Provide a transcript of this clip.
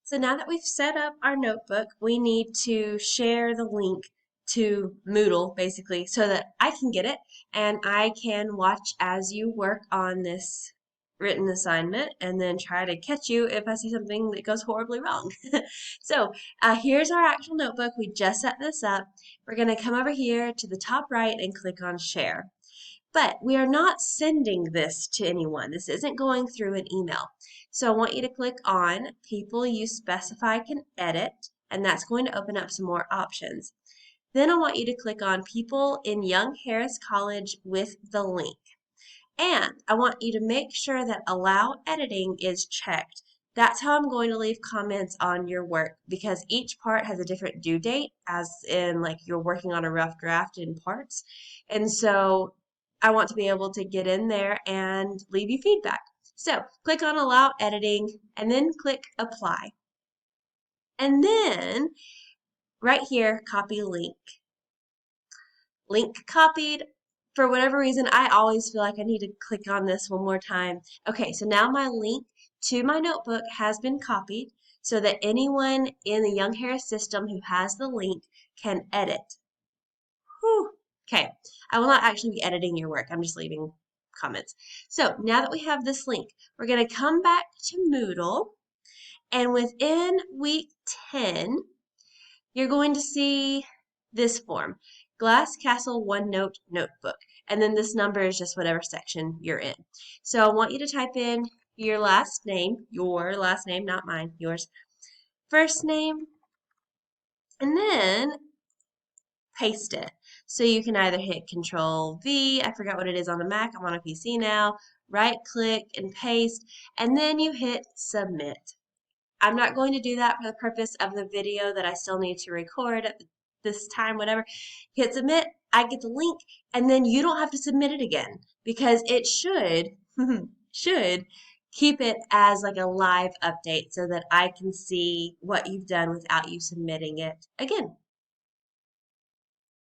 So now that we've set up our notebook, we need to share the link to Moodle basically so that I can get it and I can watch as you work on this written assignment and then try to catch you if I see something that goes horribly wrong. So here's our actual notebook. We just set this up. We're going to come over here to the top right and click on share. But we are not sending this to anyone. This isn't going through an email. So I want you to click on people you specify can edit, and that's going to open up some more options. Then I want you to click on people in Young Harris College with the link. And I want you to make sure that allow editing is checked. That's how I'm going to leave comments on your work because each part has a different due date, as in like you're working on a rough draft in parts. And so I want to be able to get in there and leave you feedback. So click on allow editing and then click apply. And then right here, copy link. Link copied. For whatever reason, I always feel like I need to click on this one more time. Okay, so now my link to my notebook has been copied so that anyone in the Young Harris system who has the link can edit. Whew. Okay, I will not actually be editing your work. I'm just leaving comments. So now that we have this link, we're going to come back to Moodle, and within week 10, you're going to see this form, Glass Castle OneNote Notebook. And then this number is just whatever section you're in. So I want you to type in your last name, not mine, yours, first name, and then paste it. So you can either hit Control V, I forgot what it is on the Mac, I'm on a PC now, right click and paste, and then you hit submit. I'm not going to do that for the purpose of the video that I still need to record at this time, whatever. Hit submit, I get the link, and then you don't have to submit it again because it should keep it as like a live update so that I can see what you've done without you submitting it again.